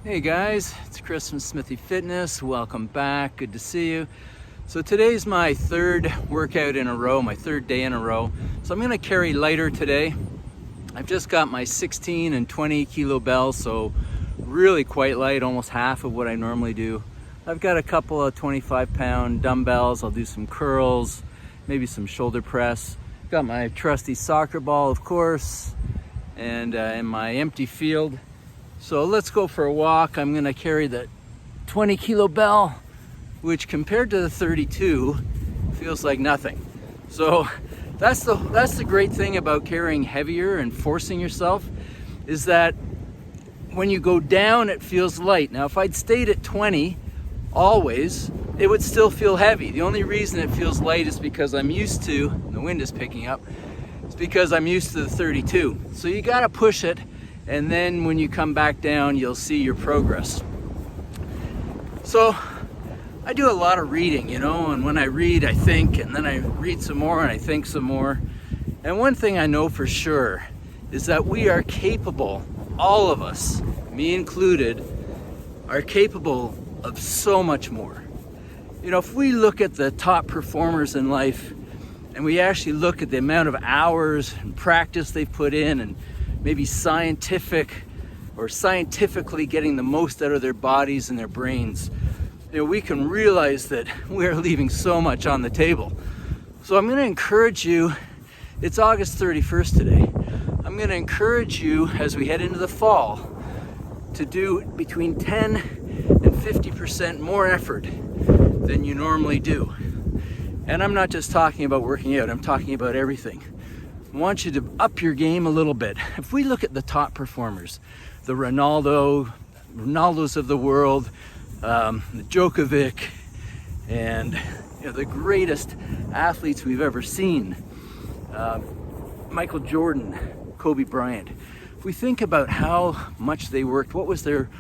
Hey guys, it's Chris from Smithy Fitness. Welcome back. Good to see you. So today's my third workout in a row, my third day in a row. So I'm going to carry lighter today. I've just got my 16 and 20 kilo bells, so really quite light, almost half of what I normally do. I've got a couple of 25-pound dumbbells. I'll do some curls, maybe some shoulder press. Got my trusty soccer ball, of course, and my empty field. So let's go for a walk. I'm gonna carry the 20 kilo bell, which compared to the 32 feels like nothing. So that's the great thing about carrying heavier and forcing yourself, is that when you go down it feels light. Now if I'd stayed at 20 always, it would still feel heavy. The only reason it feels light is because I'm used to, and the wind is picking up, it's because I'm used to the 32. So you gotta push it, and then when you come back down, you'll see your progress. So I do a lot of reading, and when I read, I think, and then I read some more and I think some more. And one thing I know for sure is that we are capable, all of us, me included, are capable of so much more. If we look at the top performers in life and we actually look at the amount of hours and practice they've put in, and maybe scientifically getting the most out of their bodies and their brains, we can realize that we're leaving so much on the table. So I'm going to encourage you, it's August 31st today, I'm going to encourage you as we head into the fall to do between 10 and 50% more effort than you normally do. And I'm not just talking about working out, I'm talking about everything. I want you to up your game a little bit. If we look at the top performers, the Ronaldos of the world, the Djokovic, and the greatest athletes we've ever seen, Michael Jordan, Kobe Bryant. If we think about how much they worked, what was their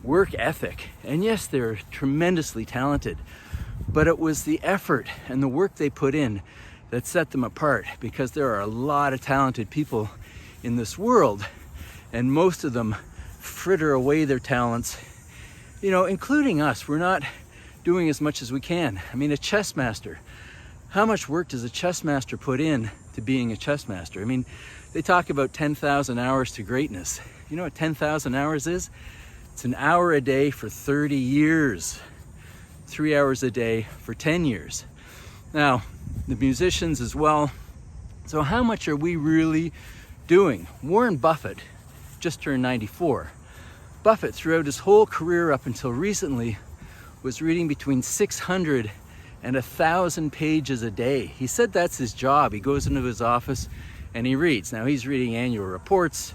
work ethic? And yes, they're tremendously talented, but it was the effort and the work they put in that set them apart, because there are a lot of talented people in this world, and most of them fritter away their talents, including us. We're not doing as much as we can. I mean, a chess master, how much work does a chess master put in to being a chess master? I mean, they talk about 10,000 hours to greatness. You know what 10,000 hours is? It's an hour a day for 30 years, 3 hours a day for 10 years. Now, the musicians as well. So how much are we really doing? Warren Buffett just turned 94. Buffett, throughout his whole career up until recently, was reading between 600 and 1,000 pages a day. He said that's his job. He goes into his office and he reads. Now he's reading annual reports,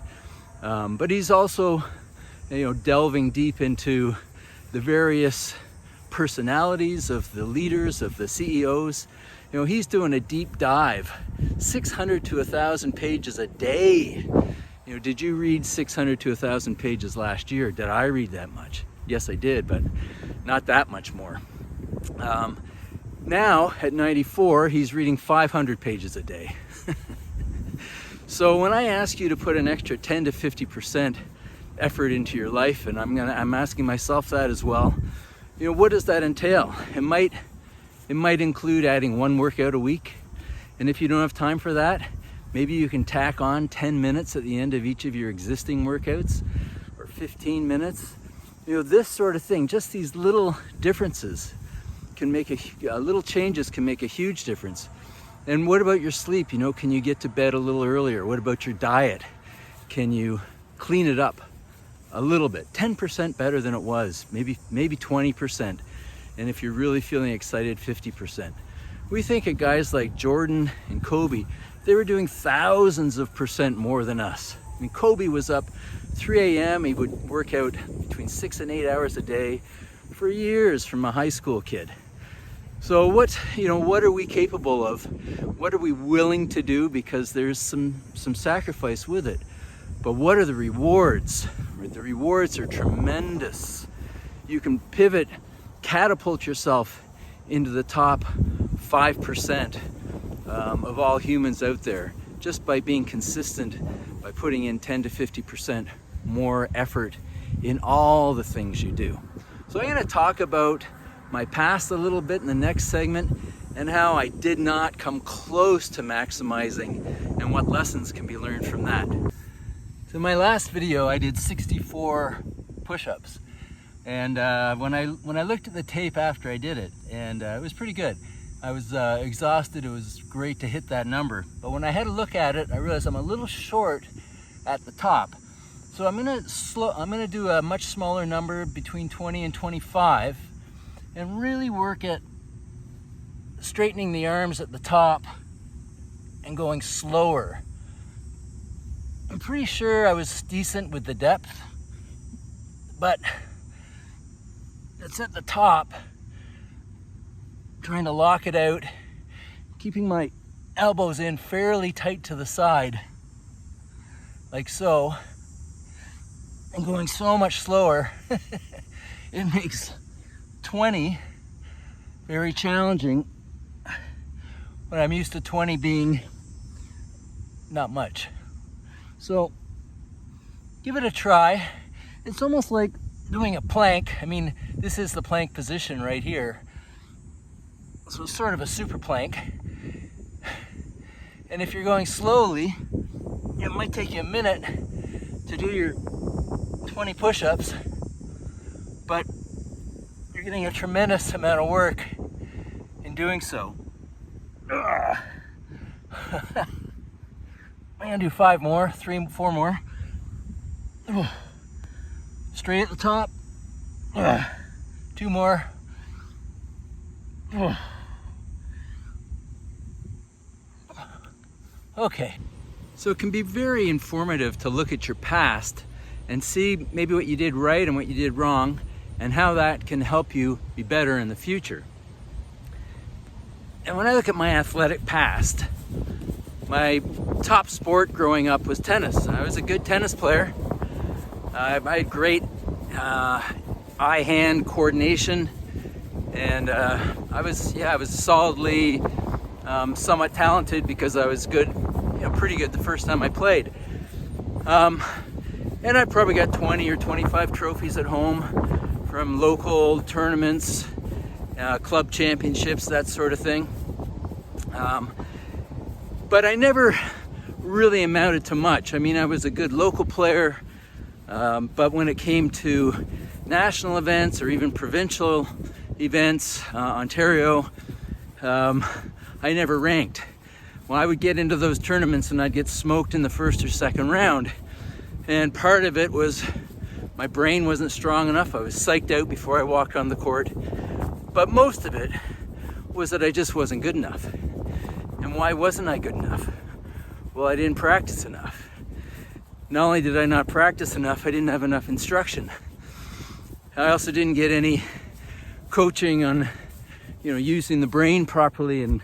but he's also delving deep into the various personalities of the leaders, of the CEOs. He's doing a deep dive, 600 to 1,000 pages a day. Did you read 600 to 1,000 pages last year? Did I read that much? Yes, I did, but not that much more. Now, at 94, he's reading 500 pages a day. So when I ask you to put an extra 10 to 50% effort into your life, and I'm asking myself that as well, what does that entail? It might include adding one workout a week. And if you don't have time for that, maybe you can tack on 10 minutes at the end of each of your existing workouts, or 15 minutes. This sort of thing, just these little differences can make little changes can make a huge difference. And what about your sleep? Can you get to bed a little earlier? What about your diet? Can you clean it up a little bit? 10% better than it was, maybe 20%. And if you're really feeling excited, 50%. We think of guys like Jordan and Kobe, they were doing thousands of percent more than us. I mean, Kobe was up 3 a.m. He would work out between 6 and 8 hours a day for years from a high school kid. So what are we capable of? What are we willing to do? Because there's some sacrifice with it. But what are the rewards? The rewards are tremendous. You can pivot, catapult yourself into the top 5% of all humans out there just by being consistent, by putting in 10 to 50% more effort in all the things you do. So I'm going to talk about my past a little bit in the next segment and how I did not come close to maximizing and what lessons can be learned from that. So in my last video I did 64 push-ups, and when I looked at the tape after I did it, and it was pretty good. I was exhausted. It was great to hit that number, but when I had a look at it I realized I'm a little short at the top. So I'm gonna do a much smaller number between 20 and 25 and really work at straightening the arms at the top and going slower. I'm pretty sure I was decent with the depth, but it's at the top, trying to lock it out, keeping my elbows in fairly tight to the side, like so, and going so much slower. It makes 20 very challenging when I'm used to 20 being not much. So give it a try. It's almost like doing a plank. I mean, this is the plank position right here. So it's sort of a super plank. And if you're going slowly, it might take you a minute to do your 20 push-ups, but you're getting a tremendous amount of work in doing so. I'm gonna do 5 more, 3, 4 more. Straight at the top. 2 more. Okay. So it can be very informative to look at your past and see maybe what you did right and what you did wrong, and how that can help you be better in the future. And when I look at my athletic past, my top sport growing up was tennis. I was a good tennis player. I had great eye-hand coordination, and I was solidly somewhat talented because I was good, pretty good the first time I played. And I probably got 20 or 25 trophies at home from local tournaments, club championships, that sort of thing. But I never really amounted to much. I mean, I was a good local player, but when it came to national events or even provincial events, Ontario, I never ranked. Well, I would get into those tournaments and I'd get smoked in the first or second round. And part of it was my brain wasn't strong enough. I was psyched out before I walked on the court. But most of it was that I just wasn't good enough. And why wasn't I good enough? Well, I didn't practice enough. Not only did I not practice enough, I didn't have enough instruction. I also didn't get any coaching on, using the brain properly and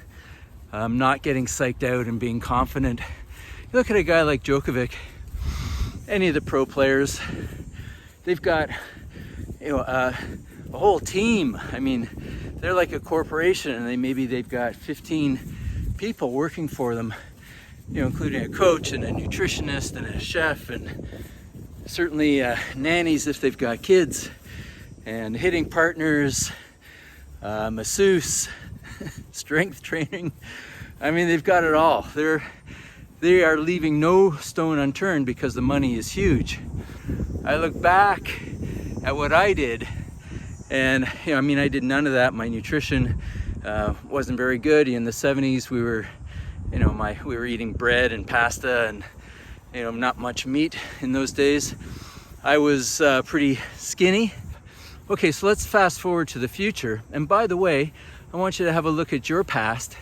not getting psyched out and being confident. You look at a guy like Djokovic, any of the pro players, they've got a whole team. I mean, they're like a corporation, and they've got 15 people working for them, including a coach and a nutritionist and a chef, and certainly nannies if they've got kids, and hitting partners, masseuse, strength training. I mean, they've got it all. They are leaving no stone unturned because the money is huge. I look back at what I did, and I did none of that. My nutrition wasn't very good. In the 70s, we were eating bread and pasta and not much meat in those days. I was pretty skinny. Okay, so let's fast forward to the future. And by the way, I want you to have a look at your past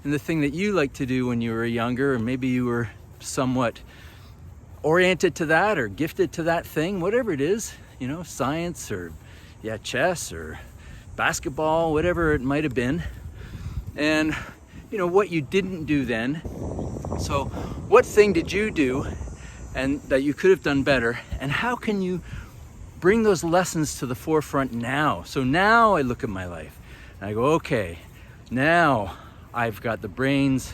and the thing that you liked to do when you were younger, or maybe you were somewhat oriented to that or gifted to that thing, whatever it is, science or chess or basketball, whatever it might have been. And what you didn't do then. So what thing did you do and that you could have done better, and how can you bring those lessons to the forefront now? So now I look at my life and I go, okay, now I've got the brains,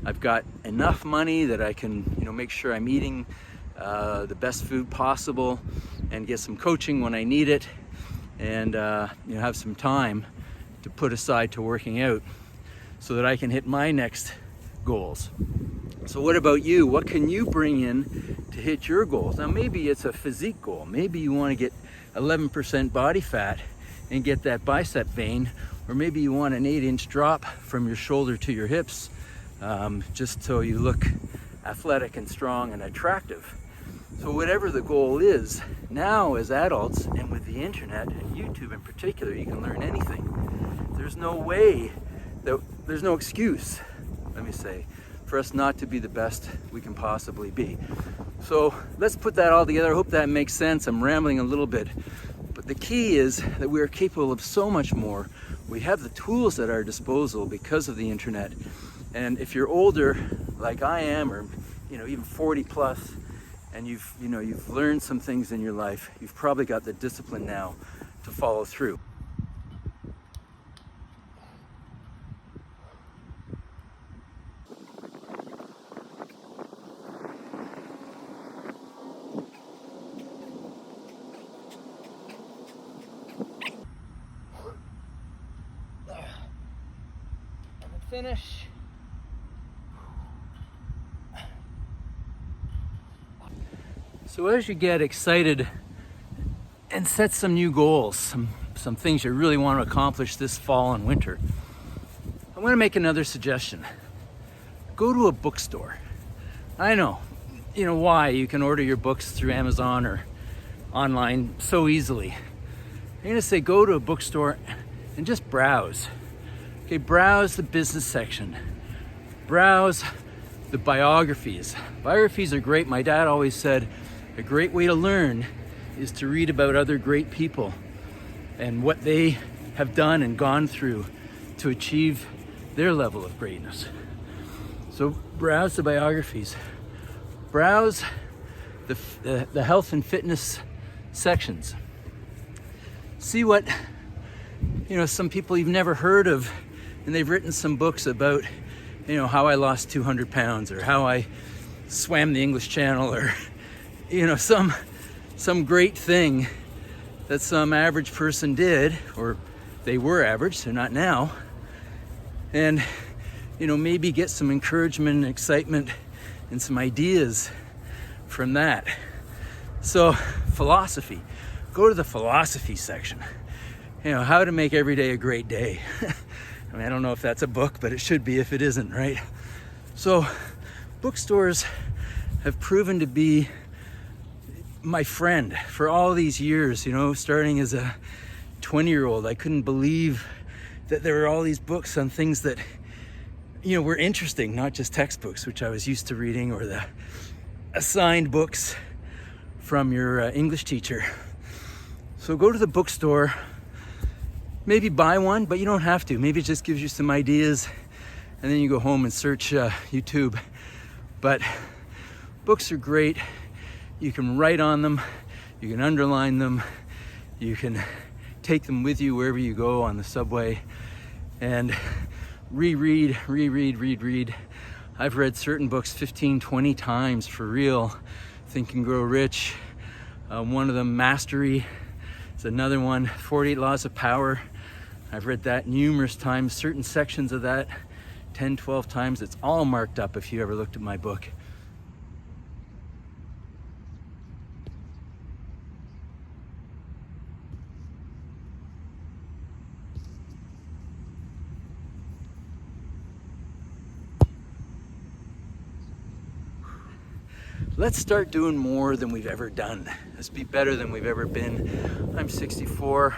I've got enough money that I can make sure I'm eating the best food possible. and get some coaching when I need it, and have some time to put aside to working out so that I can hit my next goals. So what about you? What can you bring in to hit your goals? Now maybe it's a physique goal. Maybe you want to get 11% body fat and get that bicep vein, or maybe you want an 8-inch drop from your shoulder to your hips, just so you look athletic and strong and attractive. So whatever the goal is, now as adults and with the internet and YouTube in particular, you can learn anything. There's no excuse, let me say, for us not to be the best we can possibly be. So let's put that all together. I hope that makes sense. I'm rambling a little bit, but the key is that we are capable of so much more. We have the tools at our disposal because of the internet. And if you're older, like I am, or even 40 plus, and you've learned some things in your life, you've probably got the discipline now to follow through. Finish. So as you get excited and set some new goals, some things you really want to accomplish this fall and winter, I'm going to make another suggestion. Go to a bookstore. I know, why? You can order your books through Amazon or online so easily. I'm going to say go to a bookstore and just browse. Okay, browse the business section. Browse the biographies. Biographies are great. My dad always said a great way to learn is to read about other great people and what they have done and gone through to achieve their level of greatness. So browse the biographies. Browse the health and fitness sections. See what some people you've never heard of, and they've written some books about, how I lost 200 pounds, or how I swam the English Channel, or, some great thing that some average person did, or they were average, they're not now. And, maybe get some encouragement and excitement and some ideas from that. So philosophy, go to the philosophy section. How to make every day a great day. I don't know if that's a book, but it should be if it isn't, right? So bookstores have proven to be my friend for all these years, starting as a 20-year-old. I couldn't believe that there were all these books on things that, were interesting, not just textbooks, which I was used to reading, or the assigned books from your English teacher. So go to the bookstore. Maybe buy one, but you don't have to. Maybe it just gives you some ideas, and then you go home and search YouTube. But books are great. You can write on them, you can underline them, you can take them with you wherever you go on the subway, and reread. I've read certain books 15, 20 times for real. Think and Grow Rich. One of them, Mastery. It's another one, 48 Laws of Power. I've read that numerous times, certain sections of that 10, 12 times. It's all marked up if you ever looked at my book. Let's start doing more than we've ever done. Let's be better than we've ever been. I'm 64.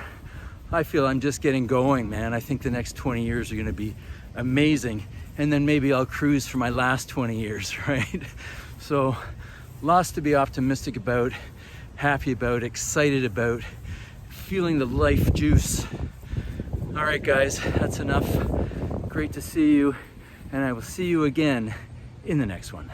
I feel I'm just getting going, man. I think the next 20 years are gonna be amazing. And then maybe I'll cruise for my last 20 years, right? So lots to be optimistic about, happy about, excited about, feeling the life juice. All right, guys, that's enough. Great to see you. And I will see you again in the next one.